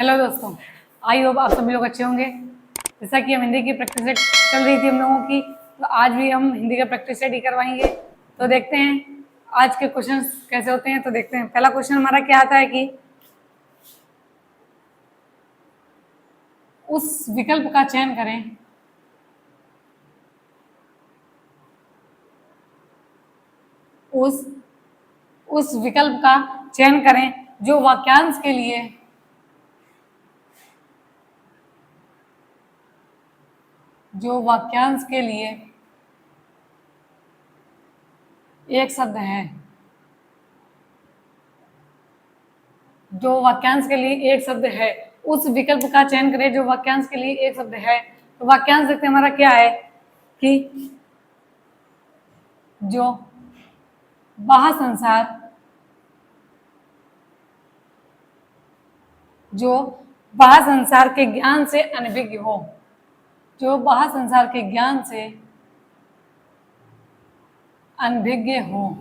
Hello दोस्तों, I hope आप सभी लोग अच्छे होंगे। जैसा कि हम हिंदी की प्रैक्टिस सेट चल रही थी हम लोगों की, तो आज भी हम हिंदी का प्रैक्टिस सेट ही करवाएंगे। तो देखते हैं आज के क्वेश्चंस कैसे होते हैं। तो देखते हैं, पहला क्वेश्चन हमारा क्या आता है कि उस विकल्प का चयन करें उस विकल्प का चयन करें जो वाक्यांश के लिए एक शब्द है। जो वाक्यांश के लिए एक शब्द है, उस विकल्प का चयन करें जो वाक्यांश के लिए एक शब्द है। तो वाक्यांश देखते हैं हमारा क्या है कि जो बाह्य संसार के ज्ञान से अनभिज्ञ हो। जो बाह्य संसार के ज्ञान से अनभिज्ञ हो।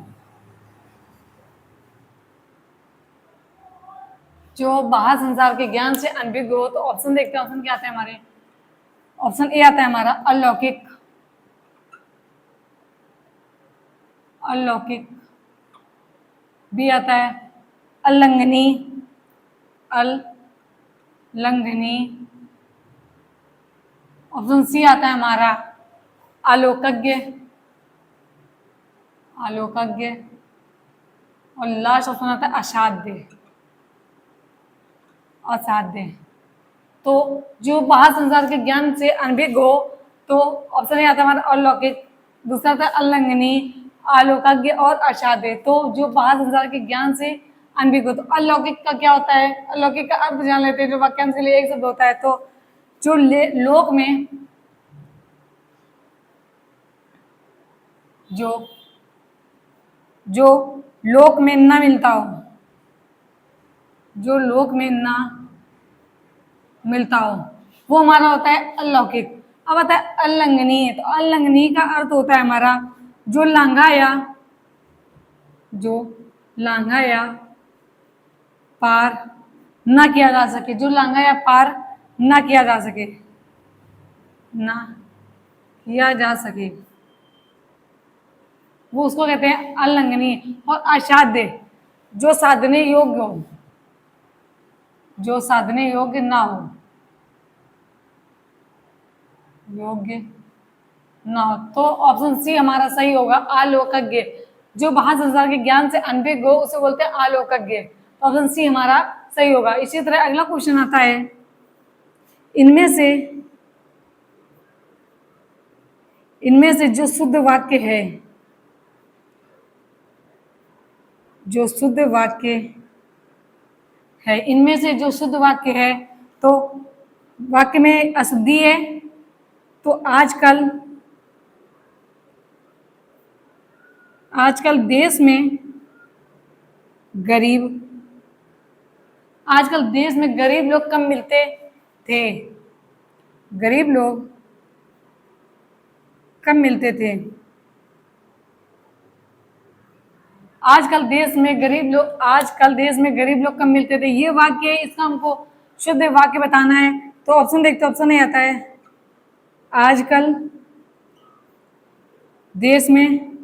जो बाह्य संसार के ज्ञान से अनभिज्ञ हो। तो ऑप्शन देखते हैं, ऑप्शन क्या आते हैं हमारे। ऑप्शन ए आता है हमारा अलौकिक। अलौकिक। बी आता है अल्लंघनी। अल्लंघनी। ऑप्शन सी आता है हमारा आलोकज्ञ। आलोकज्ञ। और लास्ट ऑप्शन आता है असाध्य। असाध्य। तो जो बाह्य संसार के ज्ञान से अनभिज्ञ हो, तो ऑप्शन ए आता है हमारा अलौकिक, दूसरा आता है अल्लंघनी, आलोकज्ञ और असाध्य। तो जो बाह्य संसार के ज्ञान से अनभिज्ञ हो। तो अलौकिक का क्या होता है, अलौकिक का अर्थ जान लेते हैं। जो वाक्यांश के लिए एक शब्द होता है, तो जो लोक में जो लोक में ना मिलता हो। जो लोक में ना मिलता हो वो हमारा होता है अलौकिक। अब आता है अल्लंघनीय। तो अल्लंघनीय का अर्थ होता है हमारा जो लांघा या पार ना किया जा सके। जो लांघा या पार ना किया जा सके। ना किया जा सके, वो उसको कहते हैं अल्लंघनीय। और असाध्य, जो साधने योग्य हो। जो साधने योग्य ना हो। योग्य ना हो। तो ऑप्शन सी हमारा सही होगा, आलोकज्ञ। जो बाह्य संसार के ज्ञान से अनभिज्ञ हो उसे बोलते हैं आलोकज्ञ। तो ऑप्शन सी हमारा सही होगा। इसी तरह अगला क्वेश्चन आता है, इनमें से जो शुद्ध वाक्य है, जो शुद्ध वाक्य है, इनमें से जो शुद्ध वाक्य है, तो वाक्य में अशुद्धि है। तो आजकल देश में गरीब लोग कम मिलते थे। गरीब लोग कम मिलते थे। आजकल देश में गरीब लोग कम मिलते थे। ये वाक्य है, इसका हमको शुद्ध वाक्य बताना है। तो ऑप्शन देखते, ऑप्शन ए आता है आजकल देश में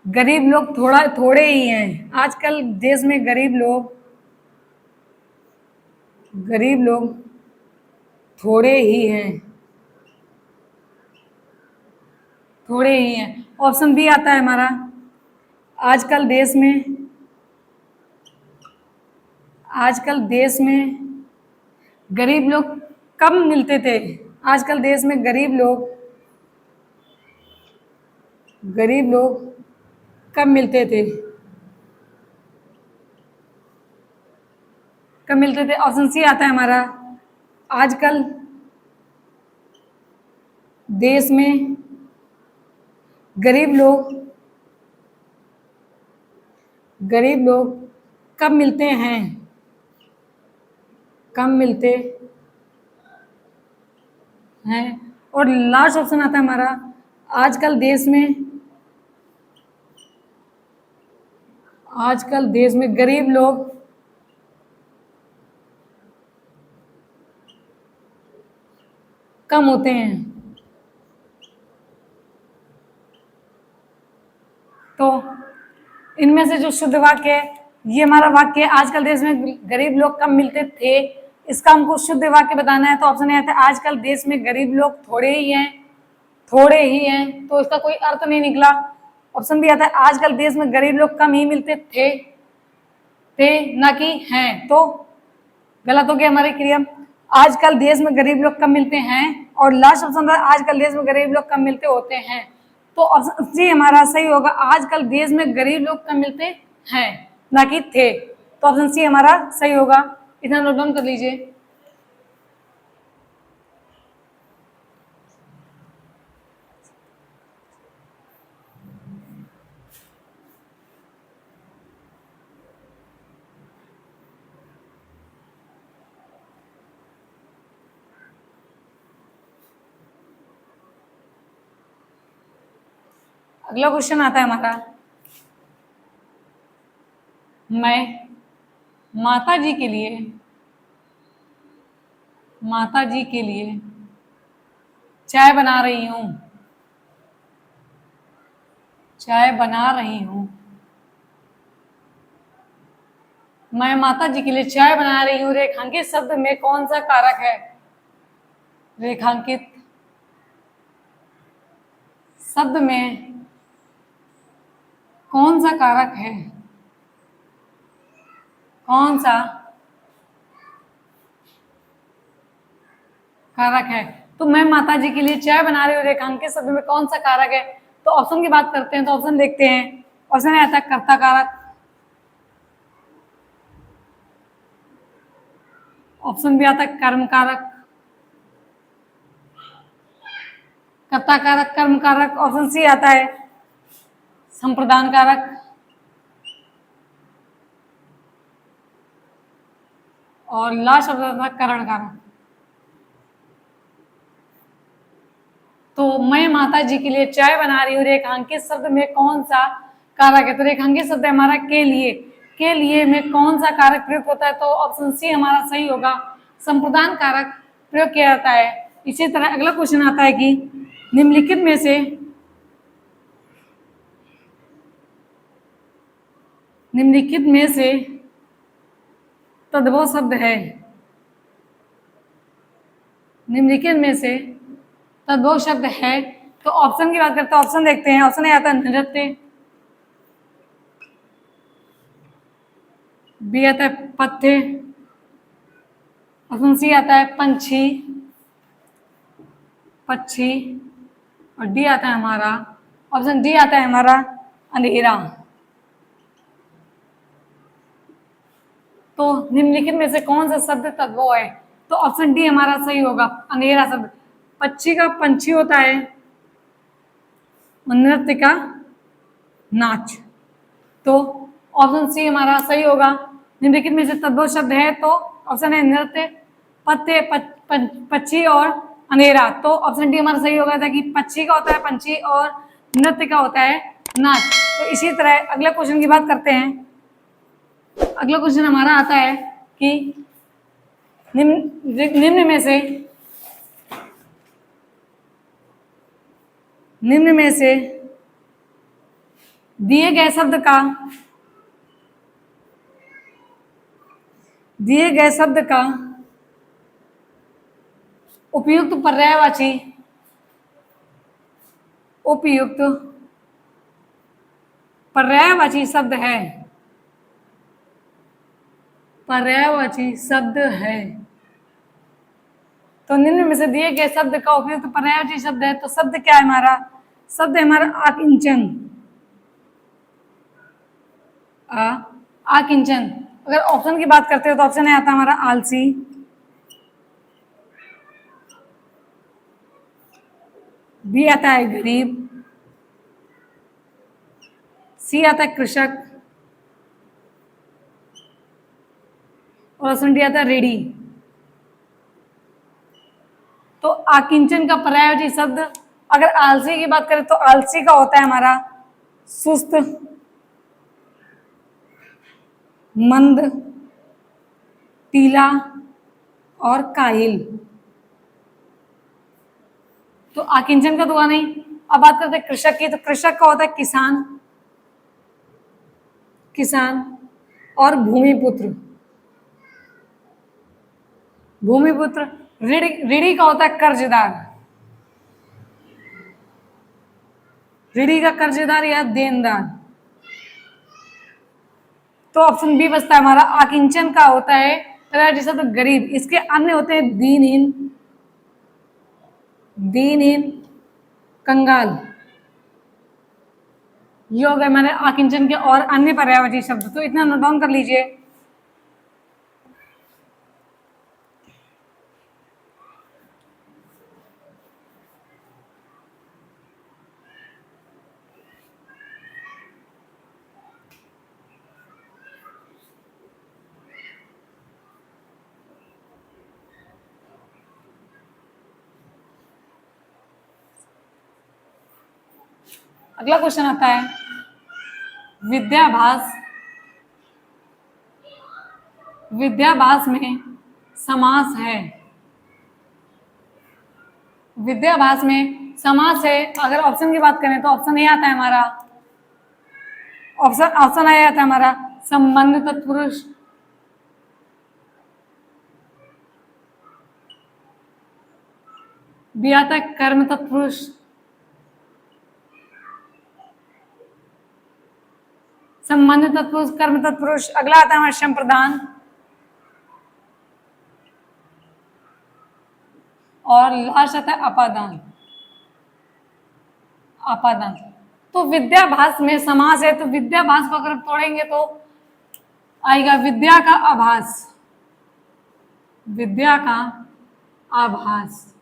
गरीब लोग थोड़े ही हैं। आजकल देश में गरीब लोग थोड़े ही हैं। ऑप्शन बी आता है हमारा आजकल देश में गरीब लोग कम मिलते थे। आजकल देश में गरीब लोग कम मिलते थे। ऑप्शन सी आता है हमारा आजकल देश में गरीब लोग कम मिलते हैं। और लास्ट ऑप्शन आता है हमारा आजकल देश में गरीब लोग कम होते हैं। तो इनमें से जो शुद्ध वाक्य है, ये हमारा वाक्य है, आजकल देश में गरीब लोग कम मिलते थे, इसका हमको शुद्ध वाक्य बताना है। तो ऑप्शन ए आता है आजकल देश में गरीब लोग थोड़े ही हैं, थोड़े ही हैं, तो इसका कोई अर्थ नहीं निकला। ऑप्शन बी आता है आजकल देश में गरीब लोग कम ही मिलते थे ना कि हैं, तो गलत हो गया हमारी क्रिया। आजकल देश में गरीब लोग कम मिलते हैं, और लास्ट ऑप्शन था आजकल देश में गरीब लोग कम मिलते होते हैं, तो ऑप्शन सी हमारा सही होगा, आजकल देश में गरीब लोग कम मिलते हैं ना कि थे, तो ऑप्शन सी हमारा सही होगा। इतना नोट डाउन कर लीजिए। अगला क्वेश्चन आता है हमारा, मैं माता जी के लिए चाय बना रही हूं, चाय बना रही हूं। मैं माता जी के लिए चाय बना रही हूं, रेखांकित शब्द में कौन सा कारक है? रेखांकित शब्द में कौन सा कारक है? कौन सा कारक है? तो मैं माता जी के लिए चाय बना रही हूँ, रेखांकित शब्द में कौन सा कारक है? तो ऑप्शन की बात करते हैं, तो ऑप्शन देखते हैं। ऑप्शन आता है कर्ता कारक, ऑप्शन बी आता है कर्म कारक, कर्ता कारक, कर्म कारक, ऑप्शन सी आता है संप्रदान कारक, और लास्ट शब्द आता है करण कारक। तो मैं माता जी के लिए चाय बना रही हूँ, रेखांकित शब्द में कौन सा कारक है? तो रेखांकित शब्द हमारा के लिए में कौन सा कारक प्रयुक्त होता है? तो ऑप्शन सी हमारा सही होगा, संप्रदान कारक प्रयोग किया जाता है। इसी तरह अगला क्वेश्चन आता है कि निम्नलिखित में से तद्भव शब्द है, निम्नलिखित में से तद्भव शब्द है। तो ऑप्शन की बात करते हैं, ऑप्शन देखते हैं। ऑप्शन ए आता है नृत्य, बी आता है पथ्य, ऑप्शन सी आता है पंछी, पक्षी, और डी आता है हमारा, ऑप्शन डी आता है हमारा अंधेरा। तो निम्नलिखित में से कौन सा शब्द तद्भव है? तो ऑप्शन डी हमारा सही होगा, अंधेरा शब्द। पक्षी का पंछी होता है, नृत्य का नाच, तो ऑप्शन सी हमारा सही होगा। निम्नलिखित में से तद्भव शब्द है, तो ऑप्शन है नृत्य, पत्ते, पक्षी और अंधेरा, तो ऑप्शन डी हमारा सही होगा था कि पक्षी का होता है पंछी और नृत्य का होता है नाच। तो इसी तरह अगला क्वेश्चन की बात करते हैं। अगला क्वेश्चन हमारा आता है कि निम्न में से दिए गए शब्द का उपयुक्त पर्यायवाची शब्द है, पर्यायवाची शब्द है। तो निम्न में से दिए गए शब्द का उपयुक्त पर्यायवाची शब्द है, तो शब्द क्या है हमारा? शब्द है हमारा आकिंचन, आकिंचन। अगर ऑप्शन की बात करते हो तो ऑप्शन है आता हमारा आलसी, बी आता है गरीब, सी आता है कृषक, और ऑप्शन डी आता है रेडी। तो आकिंचन का पर्यायवाची शब्द अगर आलसी की बात करें तो आलसी का होता है हमारा सुस्त, मंद, टीला और काहिल। तो आकिंचन का तो हुआ नहीं। अब बात करते हैं कृषक की, तो कृषक का होता है किसान, किसान और भूमिपुत्र, भूमिपुत्र। ऋणी, ऋणी का होता है कर्जदार, ऋणी का कर्जदार या देनदार। तो ऑप्शन बी बचता है हमारा। आकिंचन का होता है जैसा तो गरीब, इसके अन्य होते हैं दीनहीन, दीनहीन, कंगाल। ये हो गए मैंने आकिंचन के और अन्य पर्यायवाची शब्द, तो इतना नोट डाउन कर लीजिए। अगला क्वेश्चन आता है विद्याभास, विद्याभास में समास है, विद्याभास में समास है। अगर ऑप्शन की बात करें तो ऑप्शन ए आता है हमारा, ऑप्शन ए आता है हमारा संबंध तत्पुरुष, बी आता है कर्म तत्पुरुष, संबंध तत्पुरुष, कर्म तत्पुरुष। अगला आता है हमारा संप्रदान, और लास्ट आता है अपादान, अपादान। तो विद्याभास में समास है, तो विद्याभास को अगर तोड़ेंगे तो आएगा विद्या का आभास, विद्या का आभास,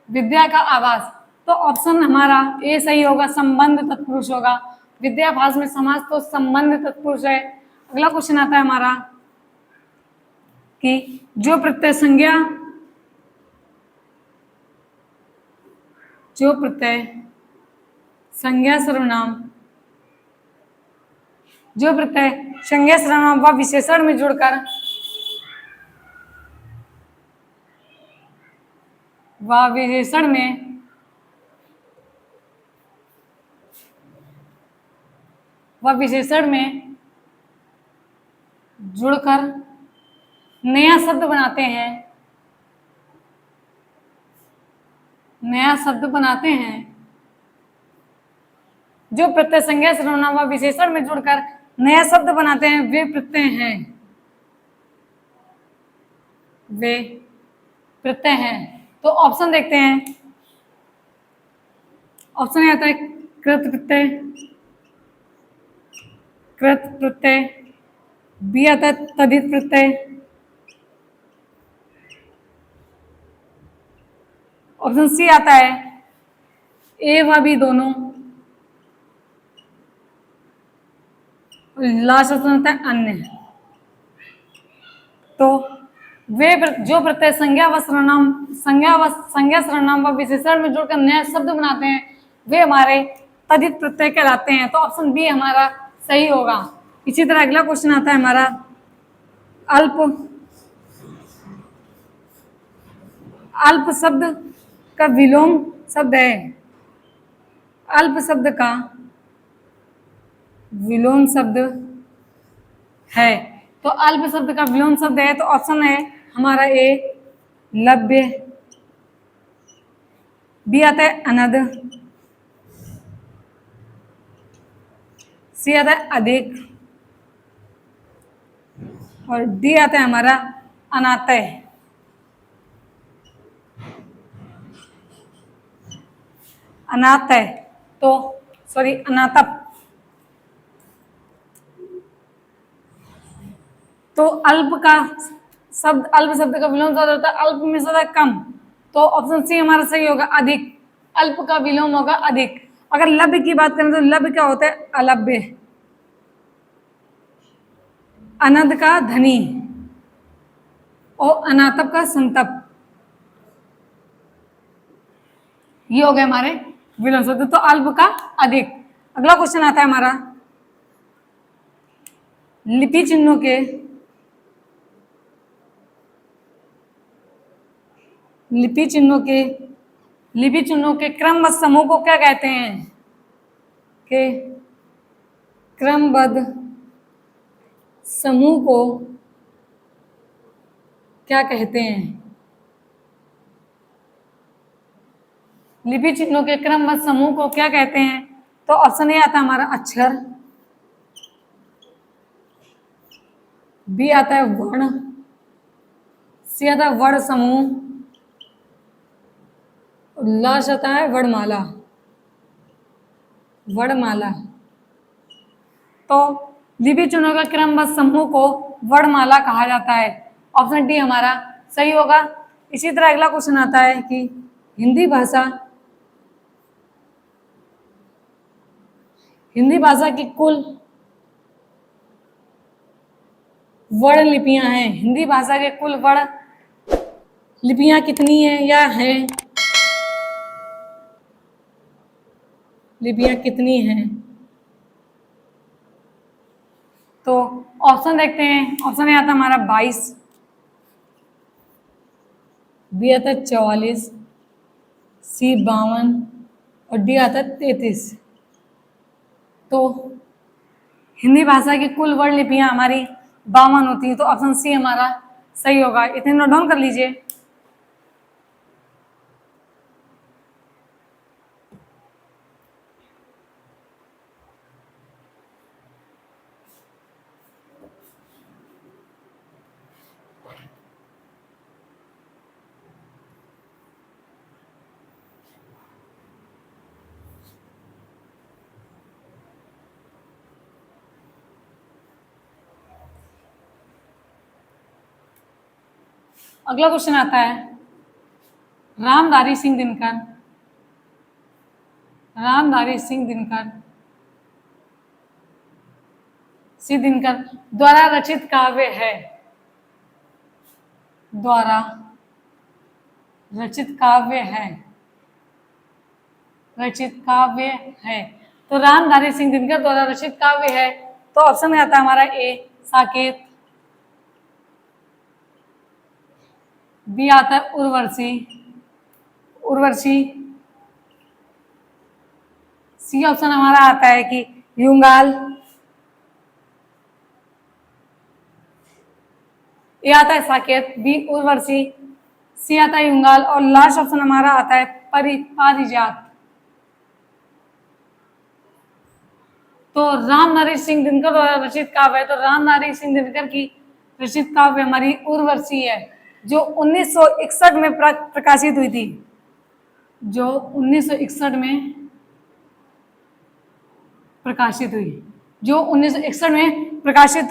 विद्या का आभास। तो ऑप्शन हमारा ए सही होगा, संबंध तत्पुरुष होगा। विद्याभास में समास तो संबंध तत्पुरुष है। अगला क्वेश्चन आता है हमारा कि जो प्रत्यय संज्ञा, जो प्रत्यय संज्ञा सर्वनाम, जो प्रत्यय संज्ञा सर्वनाम व विशेषण में जुड़कर, व विशेषण में जुड़कर नया शब्द बनाते हैं, नया शब्द बनाते हैं। जो प्रत्यय संज्ञा सर्वनाम व विशेषण में जुड़कर नया शब्द बनाते हैं वे प्रत्यय हैं, वे प्रत्यय हैं। तो ऑप्शन देखते हैं। ऑप्शन आता है कृत प्रत्यय, कृत प्रत्यय, बी आता है तदित प्रत्यय, ऑप्शन सी आता है ए व बी दोनों, लास्ट ऑप्शन होता है अन्य। तो वे जो प्रत्यय संज्ञा व सर्वनाम, संज्ञा सर्वनाम व विशेषण में जुड़कर नया शब्द बनाते हैं वे हमारे तदित प्रत्यय कहलाते हैं। तो ऑप्शन बी हमारा सही होगा। इसी तरह अगला क्वेश्चन आता है हमारा अल्प, अल्प शब्द का विलोम शब्द है, अल्प शब्द का विलोम शब्द है। तो अल्प शब्द का विलोम शब्द है, तो ऑप्शन है हमारा ए लभ्य, बी आता है अनद, सी आता है अधिक, और डी आता है हमारा अनातय। अनातय तो सॉरी अनातप। तो अल्प का शब्द, अल्प शब्द का विलोम शब्द होता है अल्प में से होता है कम, तो ऑप्शन सी हमारा सही होगा अधिक। अल्प का विलोम होगा अधिक। अगर लभ्य की बात करें तो लभ्य क्या होता है अलभ्य, अनद का धनी और अनातप का संतप। ये हो गए हमारे विलोम शब्द, तो अल्प का अधिक। अगला क्वेश्चन आता है हमारा लिपि चिन्हों के, लिपि चिन्हों के लिपि चिन्हों के क्रमबद्ध समूह को क्या कहते हैं? के क्रमबद्ध समूह को क्या कहते हैं? लिपि चिन्हों के क्रमबद्ध समूह को क्या कहते हैं? तो ऑप्शन ए आता है हमारा अक्षर, बी आता है वर्ण, सी आता है वर्ण समूह, और लास्ट आता है वर्णमाला। वर्णमाला। तो लिपि चिन्हों का क्रमबद्ध समूह को वर्णमाला कहा जाता है। ऑप्शन डी हमारा सही होगा। इसी तरह अगला क्वेश्चन आता है कि हिंदी भाषा की कुल वर्ण लिपियां हैं। हिंदी भाषा के कुल वर्ण लिपियां कितनी हैं या हैं? लिपियां कितनी हैं? तो ऑप्शन देखते हैं। ऑप्शन ए आता हमारा 22, बी आता 44, सी 52 और डी आता 33। तो हिंदी भाषा की कुल वर्ण लिपियां हमारी 52 होती हैं। तो ऑप्शन सी हमारा सही होगा। इतने नोट डाउन कर लीजिए। अगला क्वेश्चन आता है रामधारी सिंह दिनकर। रामधारी सिंह दिनकर द्वारा रचित काव्य है। द्वारा रचित काव्य है। रचित काव्य है। तो रामधारी सिंह दिनकर द्वारा रचित काव्य है। तो ऑप्शन में आता है हमारा ए साकेत, बी आता है उर्वशी, सी ऑप्शन हमारा आता है कि युंगाल, ए आता है साकेत, बी उर्वशी, सी आता है युंगाल और लास्ट ऑप्शन हमारा आता है पारिजात। तो रामधारी सिंह दिनकर द्वारा रचित काव्य है। तो रामधारी सिंह दिनकर की रचित काव्य हमारी उर्वशी है, जो 1961 में प्रकाशित हुई थी। जो 1961 में प्रकाशित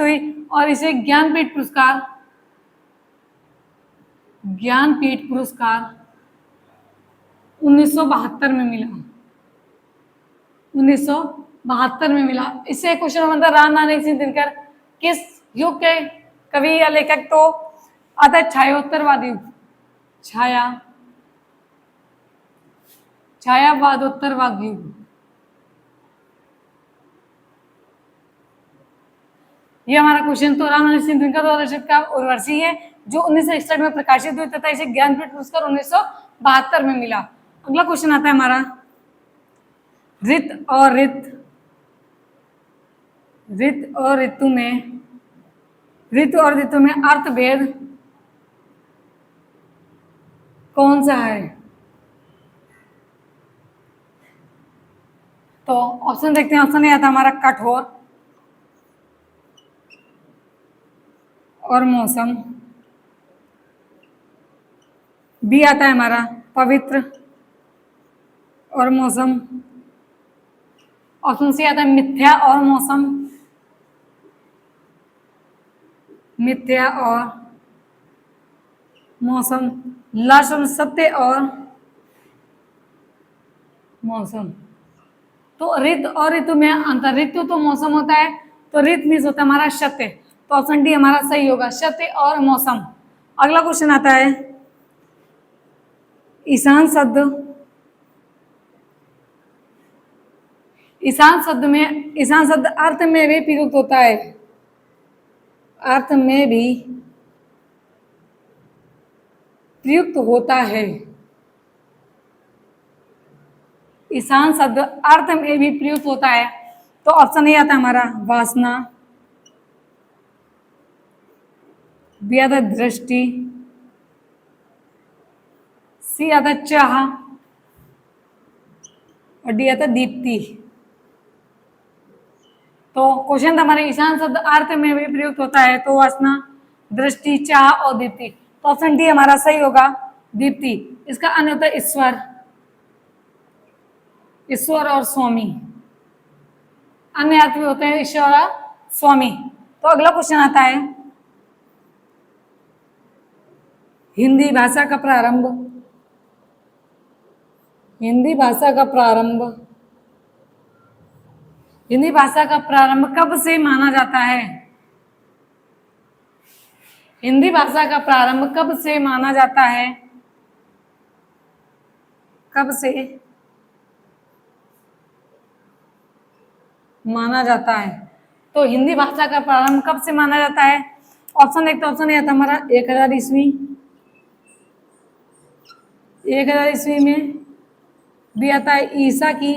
हुई और इसे ज्ञानपीठ पुरस्कार 1972 में मिला। 1972 में मिला। इससे क्वेश्चन मतलब रामधारी सिंह दिनकर किस युग के कवि या लेखक? तो आता है छायोत्तरवादी युग, छायावादोत्तरवाद युग। ये हमारा क्वेश्चन। तो रामधारी सिंह दिनकर द्वारा रचित काव्य उर्वशी है, जो 1961 में प्रकाशित हुई तथा इसे ज्ञानपीठ पुरस्कार 1972 में मिला। अगला क्वेश्चन आता है हमारा ऋत और ऋतु में अर्थ भेद कौन सा है? तो ऑप्शन देखते हैं। ऑप्शन ए आता है हमारा कठोर और मौसम, बी आता है हमारा पवित्र और मौसम, ऑप्शन सी आता है मिथ्या और मौसम, लास्ट ऑप्शन सत्य और मौसम। तो ऋत और ऋतु में अंतर, ऋतु तो मौसम होता है, तो ऋत मीन्स होता है हमारा सत्य। तो ऑप्शन डी हमारा सही होगा, सत्य और मौसम। अगला क्वेश्चन आता है ईशान शब्द अर्थ में भी प्रयुक्त होता है। अर्थ में भी प्रयुक्त होता है। ईशान शब्द अर्थ में भी प्रयुक्त होता है, तो ऑप्शन ए आता है हमारा वासना, बी आता है दृष्टि, सी आता है चाह और डी आता है दीप्ति। तो क्वेश्चन था हमारे ईशान शब्द अर्थ में भी प्रयुक्त होता है, तो वासना, दृष्टि, चाह और दीप्ति। तो ऑप्शन डी हमारा सही होगा, दीप्ति। इसका अन्य होता है ईश्वर, ईश्वर और स्वामी। अन्य अर्थ भी होते हैं ईश्वर और स्वामी। तो अगला क्वेश्चन आता है हिंदी भाषा का प्रारंभ। हिंदी भाषा का प्रारंभ, हिंदी भाषा का प्रारंभ कब से माना जाता है? हिंदी भाषा का प्रारंभ कब से माना जाता है? कब से माना जाता है? तो हिंदी भाषा का प्रारंभ कब से माना जाता है? ऑप्शन एक, तो ऑप्शन ए आता हमारा 1000 ईस्वी, 1000 ईस्वी में। बी आता है ईसा की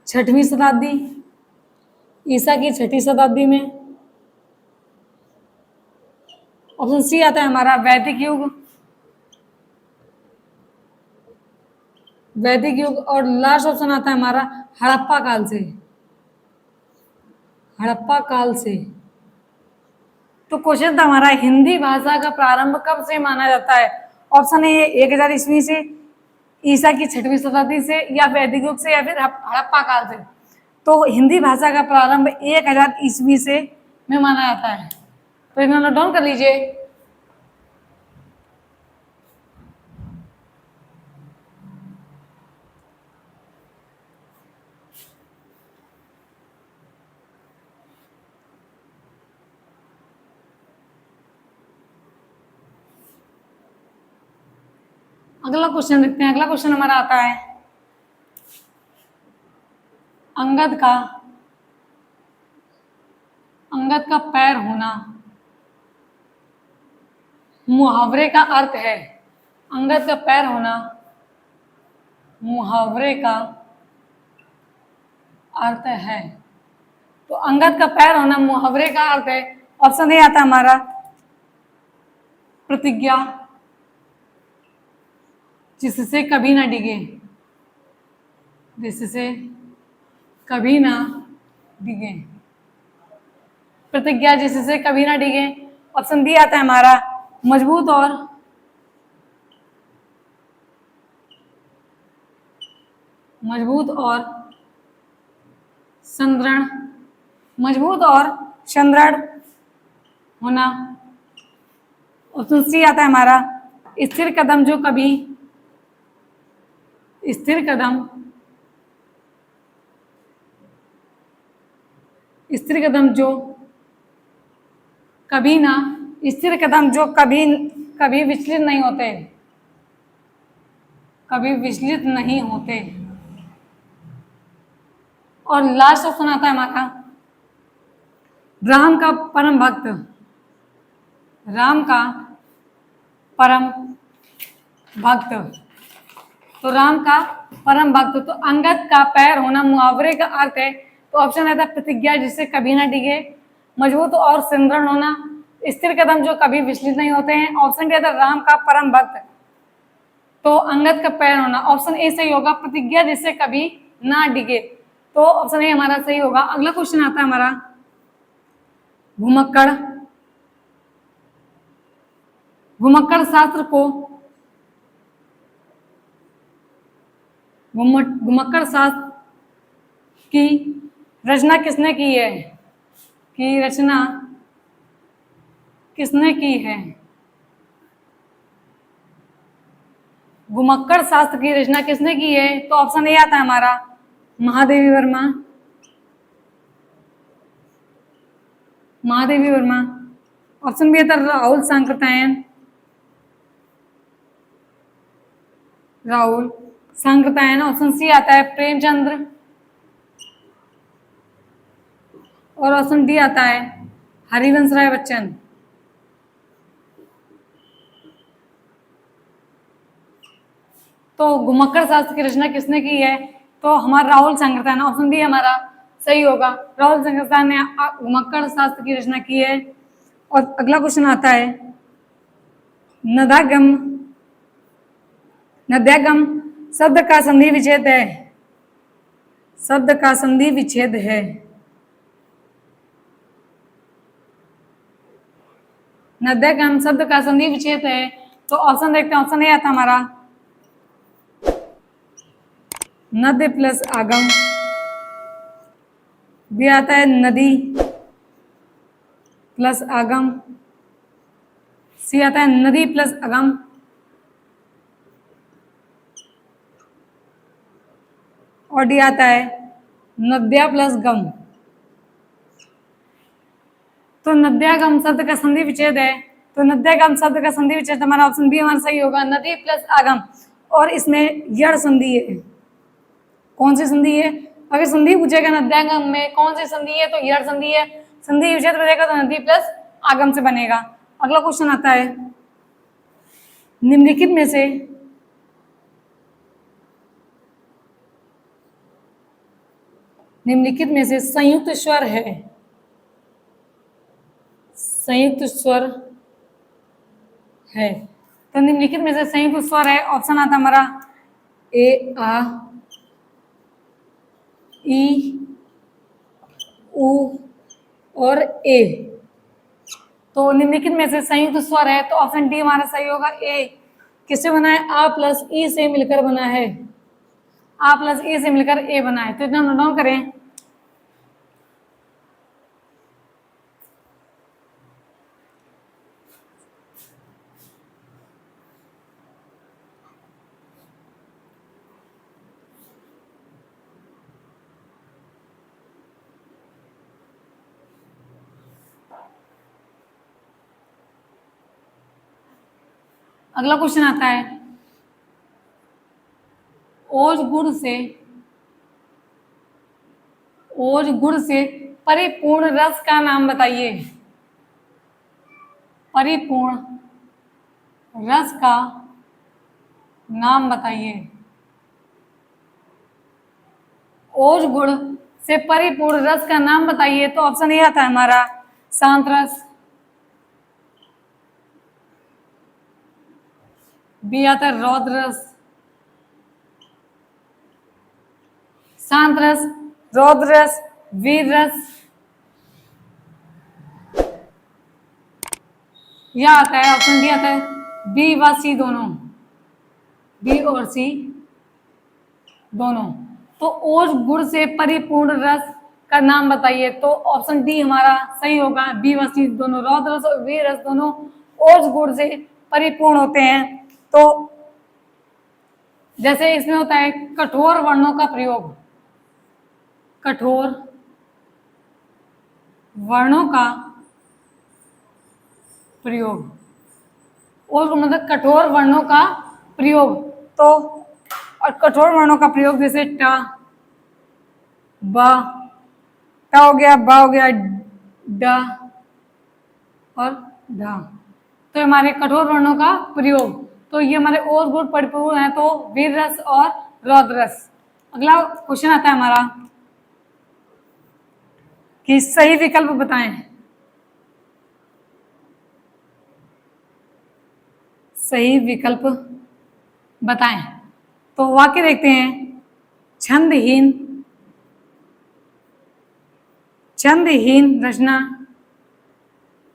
6वीं शताब्दी, ईसा की 6वीं शताब्दी में। ऑप्शन सी आता है हमारा वैदिक युग, वैदिक युग। और लास्ट ऑप्शन आता है हमारा हड़प्पा काल से, हड़प्पा काल से। तो क्वेश्चन था हमारा हिंदी भाषा का प्रारंभ कब से माना जाता है? ऑप्शन ए 1000 ईस्वी से, ईसा की 6वीं शताब्दी से, या वैदिक युग से, या फिर हड़प्पा काल से। तो हिंदी भाषा का प्रारंभ 1000 ईस्वी से में माना जाता है। तो इन्हें नोट डाउन कर लीजिए। अगला क्वेश्चन देखते हैं। अगला क्वेश्चन हमारा आता है अंगद का पैर होना मुहावरे का अर्थ है। अंगद का पैर होना मुहावरे का अर्थ है। तो अंगद का पैर होना मुहावरे का अर्थ है। ऑप्शन ए आता है हमारा प्रतिज्ञा, जिससे कभी ना डिगे, जिससे कभी ना डिगे, प्रतिज्ञा जिससे कभी ना डिगे। ऑप्शन बी आता है हमारा मजबूत और संदृढ़, मजबूत और संदृढ़ होना। ऑप्शन सी आता है हमारा स्थिर कदम जो कभी, स्थिर कदम, स्थिर कदम जो कभी ना, स्थिर कदम जो कभी कभी विचलित नहीं होते, कभी विचलित नहीं होते। और लास्ट ऑप्शन आता है हमारा राम का परम भक्त, राम का परम भक्त। तो राम का परम भक्त। तो अंगद का पैर होना मुहावरे का अर्थ है। तो ऑप्शन आता है प्रतिज्ञा जिससे कभी ना डिगे, मजबूत और सुदृढ़ होना, स्थिर कदम जो कभी विचलित नहीं होते हैं। ऑप्शन डी आता है राम का परम भक्त। तो अंगद का पैर होना, ऑप्शन ए सही होगा, प्रतिज्ञा जिससे कभी ना डिगे। तो ऑप्शन ए हमारा सही होगा। अगला क्वेश्चन आता है हमारा घुमक्कड़, घुमक्कड़ शास्त्र को, घुमक्कड़ शास्त्र की रचना किसने की है? की रचना किसने की है? घुमक्कड़ शास्त्र की रचना किसने की है? तो ऑप्शन ए आता है हमारा महादेवी वर्मा, महादेवी वर्मा। ऑप्शन बी आता है राहुल सांकृत्यायन, राहुल सांकृत्यायन। ऑप्शन सी आता है प्रेमचंद्र, और ऑप्शन डी आता है हरिवंश राय बच्चन। तो घुमक्कड़ शास्त्र की रचना किसने की है? तो हमारा राहुल सांकृत्यायन, ऑप्शन बी हमारा सही होगा। राहुल सांकृत्यायन ने घुमक्कड़ शास्त्र की रचना की है। और अगला क्वेश्चन आता है, नदागम, नद्यागम शब्द का संधि विच्छेद है, शब्द का संधि विच्छेद है। नद्यागम शब्द का संधि विच्छेद है, तो ऑप्शन देखते हैं। ऑप्शन ए आता हमारा नद्य प्लस आगम, बी आता है नदी प्लस आगम, सी आता है नदी प्लस अगम, और डी आता है नद्या प्लस गम। तो नद्यागम शब्द का संधि विच्छेद है, तो नद्यागम शब्द का संधि विच्छेद हमारा ऑप्शन बी हमारा सही होगा, नदी प्लस आगम। और इसमें यड़ संधि है। कौन सी संधि है? अगर संधि पूछेगा नद्यागम में कौन सी संधि है, तो यड़ संधि है। संधि विच्छेद बनेगा तो नदी प्लस आगम से बनेगा। अगला क्वेश्चन आता है, निम्नलिखित में से संयुक्त स्वर है, संयुक्त स्वर है। तो निम्नलिखित में से संयुक्त स्वर है, ऑप्शन आता हमारा ए आ, ई, उ और ए। तो निम्नलिखित में से संयुक्त स्वर है, तो ऑप्शन डी हमारा सही होगा। ए किससे बना है? आ प्लस ई से मिलकर बना है, आ प्लस ई से मिलकर ए बना है। तो इतना नोट डाउन करें। अगला क्वेश्चन आता है, ओज गुण से परिपूर्ण रस का नाम बताइए, परिपूर्ण रस का नाम बताइए। ओज गुण से परिपूर्ण रस का नाम बताइए, तो ऑप्शन ए आता है हमारा शांत रस, बी आता है रौद्र रस, शांत रस, रौद्र रस, वीर रस, या आता है ऑप्शन डी आता है बी व सी दोनों, बी और सी दोनों। तो ओज गुण से परिपूर्ण रस का नाम बताइए, तो ऑप्शन डी हमारा सही होगा, बी व सी दोनों। रौद्र रस और वीर रस दोनों ओज गुण से परिपूर्ण होते हैं। तो जैसे इसमें होता है कठोर वर्णों का प्रयोग, कठोर वर्णों का प्रयोग, और मतलब कठोर वर्णों का प्रयोग। तो और कठोर वर्णों का प्रयोग जैसे ट, ब, ट हो गया, ब हो गया, ड और ढ। तो हमारे कठोर वर्णों का प्रयोग, तो ये हमारे और गुण परिपूर्ण है, तो वीर रस और रौद्र रस। अगला क्वेश्चन आता है हमारा कि सही विकल्प बताएं, सही विकल्प बताएं। तो वाक्य देखते हैं, छंदहीन, छंदहीन रचना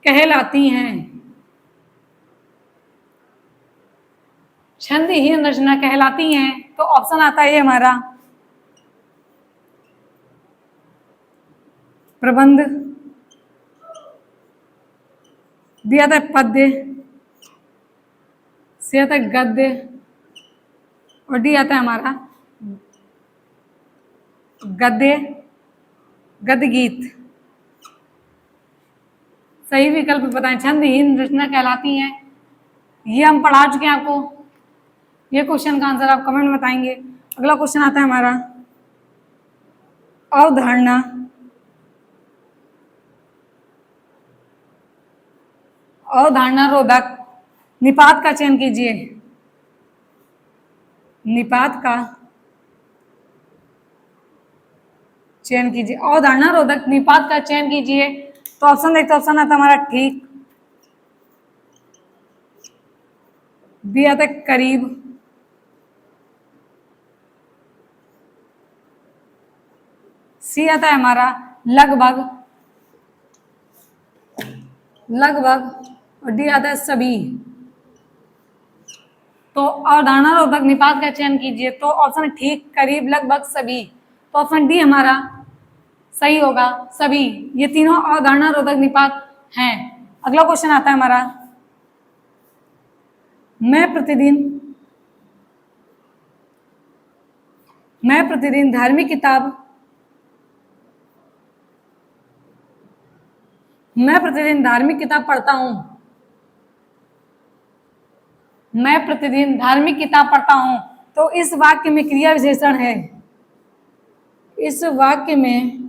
कहलाती हैं, छंदहीन रचना कहलाती हैं। तो ऑप्शन आता है हमारा प्रबंध, बी आता है पद्य, सी आता है गद्य, और डी आता है हमारा गद्य, गद्य गीत। सही विकल्प बताएं, छंदहीन रचना कहलाती हैं। ये हम पढ़ा चुके हैं आपको, ये क्वेश्चन का आंसर आप कमेंट में बताएंगे। अगला क्वेश्चन आता है हमारा अवधारणा, अवधारणा रोधक निपात का चयन कीजिए, निपात का चयन कीजिए। अवधारणा रोधक निपात का चयन कीजिए। तो ऑप्शन देखते, ऑप्शन आता हमारा ठीक, बी आता है करीब, सी आता है हमारा लगभग, और डी आता है सभी। तो अवधारणा रोधक निपात का चयन कीजिए। तो ऑप्शन ठीक, करीब, लगभग, सभी। तो ऑप्शन डी हमारा सही होगा, सभी। ये तीनों अवधारणा रोधक निपात हैं। अगला क्वेश्चन आता है हमारा, मैं प्रतिदिन धार्मिक किताब पढ़ता हूं। मैं प्रतिदिन धार्मिक किताब पढ़ता हूं। तो इस वाक्य में क्रिया विशेषण है। इस वाक्य में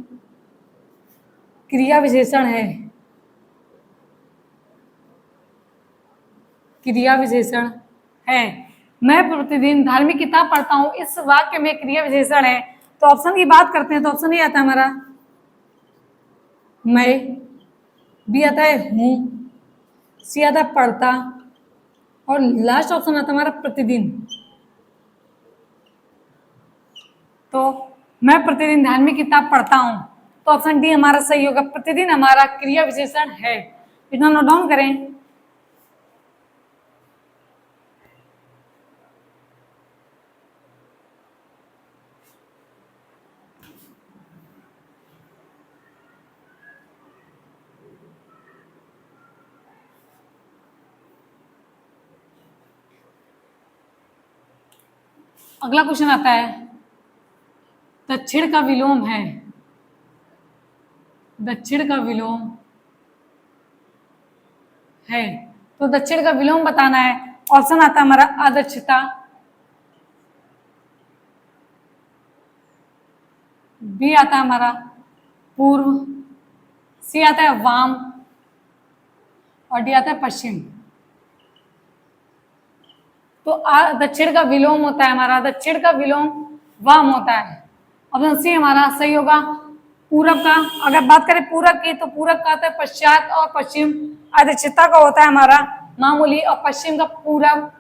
क्रिया विशेषण है। क्रिया विशेषण है। मैं प्रतिदिन धार्मिक किताब पढ़ता हूं, इस वाक्य में क्रिया विशेषण है। तो ऑप्शन की बात करते हैं तो ऑप्शन ये आता है हमारा मैं, बी आता है हूं, सी आता है पढ़ता, और लास्ट ऑप्शन आता है हमारा प्रतिदिन। तो मैं प्रतिदिन धार्मिक किताब पढ़ता हूं। तो ऑप्शन डी हमारा सही होगा, प्रतिदिन हमारा क्रिया विशेषण है। इतना नोट डाउन करें। अगला क्वेश्चन आता है, दक्षिण का विलोम है। दक्षिण का विलोम है। तो दक्षिण का विलोम बताना है। ऑप्शन आता है हमारा अदक्षता, बी आता है हमारा पूर्व, सी आता है वाम, और डी आता है पश्चिम। तो दक्षिण का विलोम होता है हमारा, दक्षिण का विलोम वाम होता है। ऑप्शन सी हमारा सही होगा, पूरब का। अगर बात करें पूरब की, तो पूरब का आता है पश्चात, और पश्चिम अदक्षता का होता है हमारा मामूली, और पश्चिम का पूरब,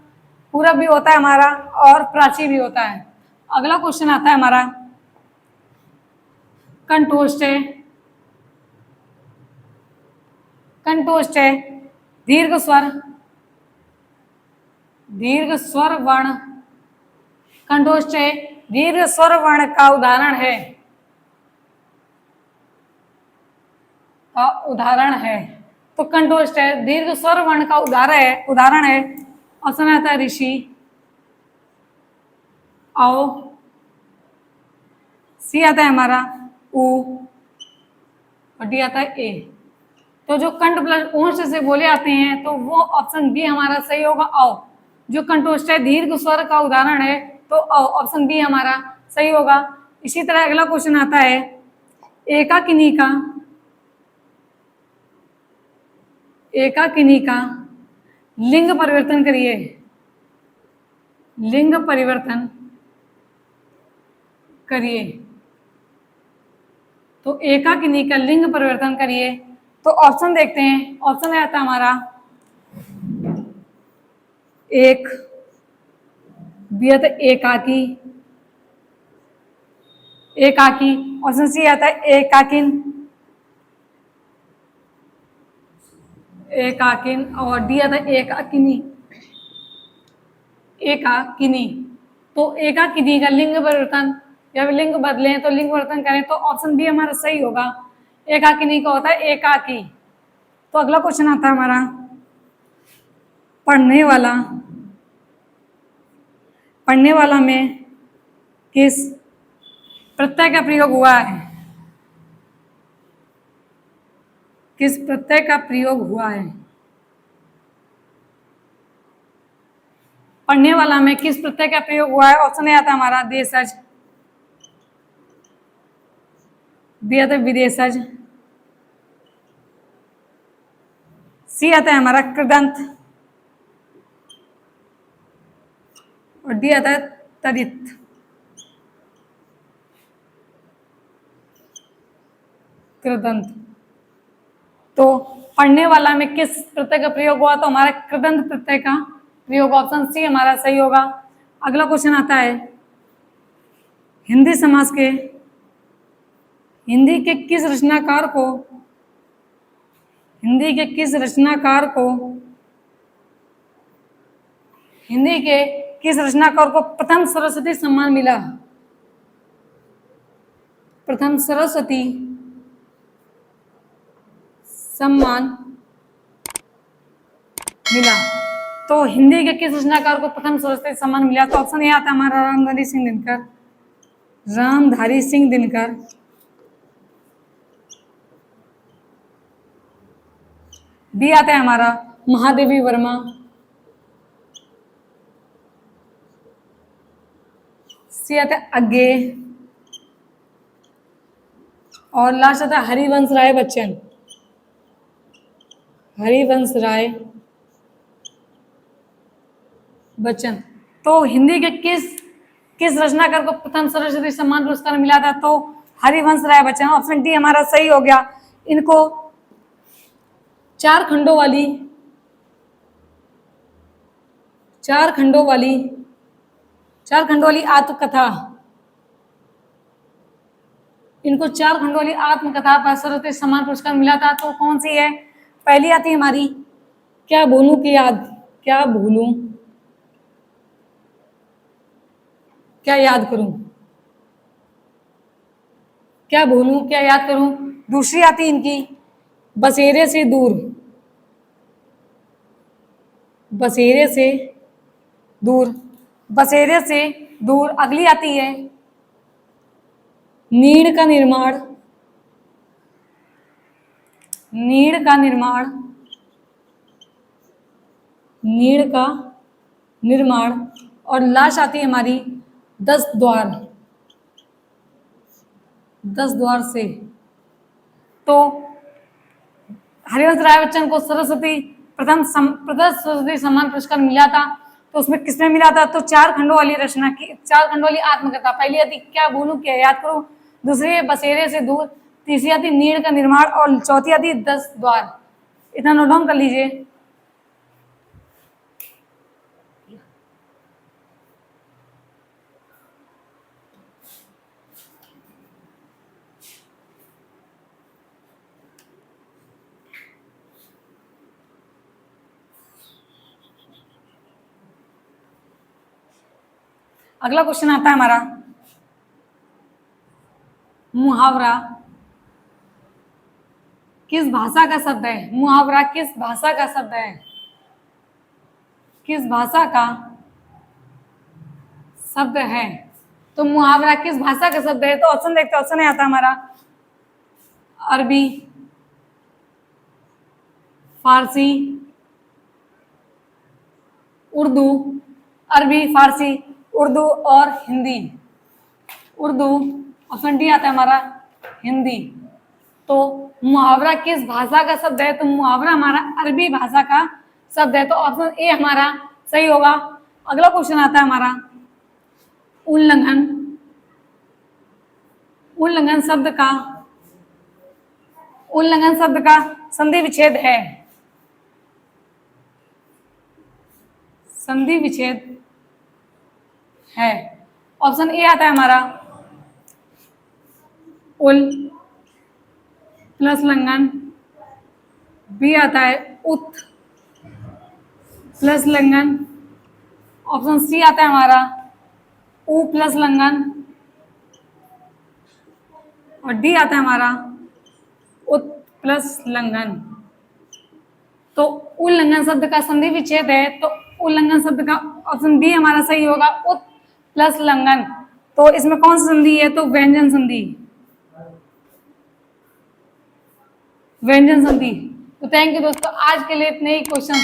पूरब भी होता है हमारा, और प्राची भी होता है। अगला क्वेश्चन आता है हमारा, कंठोष्ठ है। कंठोष्ठ है दीर्घ स्वर वर्ण। कंठोष्ठ है दीर्घ स्वर वर्ण का उदाहरण है। तो कंठोष्ठ है दीर्घ स्वर वर्ण का उदाहरण है। ऑप्शन आता है ऋषि, आओ, सी आता है हमारा उ, और डी आता है ए। तो जो कंठ प्लस ओष्ठ से बोले आते हैं, तो वो ऑप्शन बी हमारा सही होगा, आओ। जो कंठोष्ठ है दीर्घ स्वर का उदाहरण है, तो ऑप्शन बी हमारा सही होगा। इसी तरह अगला क्वेश्चन आता है, एकाकिनी का लिंग परिवर्तन करिए। लिंग परिवर्तन करिए। तो एकाकिनी का लिंग परिवर्तन करिए। तो ऑप्शन देखते हैं। ऑप्शन आता है हमारा एक, बी आता है एकाकी, ऑप्शन सी आता है एकाकिन, और डी आता है एकाकिनी। तो एकाकिनी का लिंग परिवर्तन, या लिंग बदले तो लिंग परिवर्तन करें, तो ऑप्शन बी हमारा सही होगा, एकाकिनी का होता है एकाकी। तो अगला क्वेश्चन आता है हमारा, पढ़ने वाला में किस प्रत्यय का प्रयोग हुआ है? किस प्रत्यय का प्रयोग हुआ है? पढ़ने वाला में किस प्रत्यय का प्रयोग हुआ है? ऑप्शन ए आता है हमारा देशज, बी आता है विदेशज, सी आता है हमारा कृदंत, और डी आता है तदित। कृदंत। तो पढ़ने वाला में किस प्रत्यय का प्रयोग हुआ, तो हमारा कृदंत प्रत्यय का प्रयोग, ऑप्शन सी हमारा सही होगा। अगला क्वेश्चन आता है, हिंदी समास के, हिंदी के किस रचनाकार को, हिंदी के किस रचनाकार को, हिंदी के किस रचनाकार को प्रथम सरस्वती सम्मान मिला, प्रथम सरस्वती सम्मान मिला। तो हिंदी के किस रचनाकार को प्रथम सरस्वती सम्मान मिला, तो ऑप्शन ए आता है हमारा रामधारी सिंह दिनकर, रामधारी सिंह दिनकर। बी आता है हमारा महादेवी वर्मा, सी आता है अज्ञे, और लास्ट आता है हरिवंश राय बच्चन, हरिवंश राय बच्चन। तो हिंदी के किस किस रचनाकार को प्रथम सरस्वती सम्मान पुरस्कार मिला था, तो हरिवंश राय बच्चन। ऑप्शन डी हमारा सही हो गया। इनको चार खंडों वाली आत्मकथा, इनको चार खंडों वाली आत्मकथा पर सरस्वती सम्मान पुरस्कार मिला था। तो कौन सी है, पहली आती है हमारी क्या भूलूं की याद, क्या भूलूं क्या याद करूं, क्या भूलूं क्या याद करूं। दूसरी आती है इनकी बसेरे से दूर, बसेरे से दूर, बसेरे से दूर। अगली आती है नीड़ का निर्माण, नीड़ का निर्माण, नीड़ का निर्माण। और लास्ट आती है हमारी 10 द्वार, 10 द्वार से। तो हरिवंश राय बच्चन को प्रथम सरस्वती सम्मान पुरस्कार मिला था। तो उसमें किसमें मिला था, तो चार खंडों वाली रचना की, चार खंडों वाली आत्मकथा। पहली आती क्या भूलूं क्या याद करूं, दूसरी है बसेरे से दूर, तीसरी आती नीड़ का निर्माण, और चौथी आती 10 द्वार। इतना नोट डाउन कर लीजिए। अगला क्वेश्चन आता है हमारा, मुहावरा किस भाषा का शब्द है, मुहावरा किस भाषा का शब्द है, किस भाषा का शब्द है। तो मुहावरा किस भाषा का शब्द है, तो ऑप्शन देखते हैं। ऑप्शन आता है हमारा अरबी, फारसी, उर्दू, अरबी, फारसी, उर्दू और हिंदी। उर्दू, ऑप्शन डी आता है हमारा हिंदी। तो मुहावरा किस भाषा का शब्द है, तो मुहावरा हमारा अरबी भाषा का शब्द है। तो ऑप्शन ए हमारा सही होगा। अगला क्वेश्चन आता है हमारा उल्लंघन, उल्लंघन शब्द का, उल्लंघन शब्द का संधि विच्छेद है, संधि विच्छेद है। ऑप्शन ए आता है हमारा उल प्लस लंघन, बी आता है उत प्लस लंघन, ऑप्शन सी आता है हमारा उ प्लस लंघन, और डी आता है हमारा उत प्लस लंघन। तो उल्लंघन शब्द का संधि विच्छेद है, तो उल्लंघन शब्द का ऑप्शन बी हमारा सही होगा, उत प्लस लंघन। तो इसमें कौन सी संधि है, तो व्यंजन संधि, व्यंजन संधि। तो थैंक यू दोस्तों, आज के लिए इतने ही क्वेश्चन।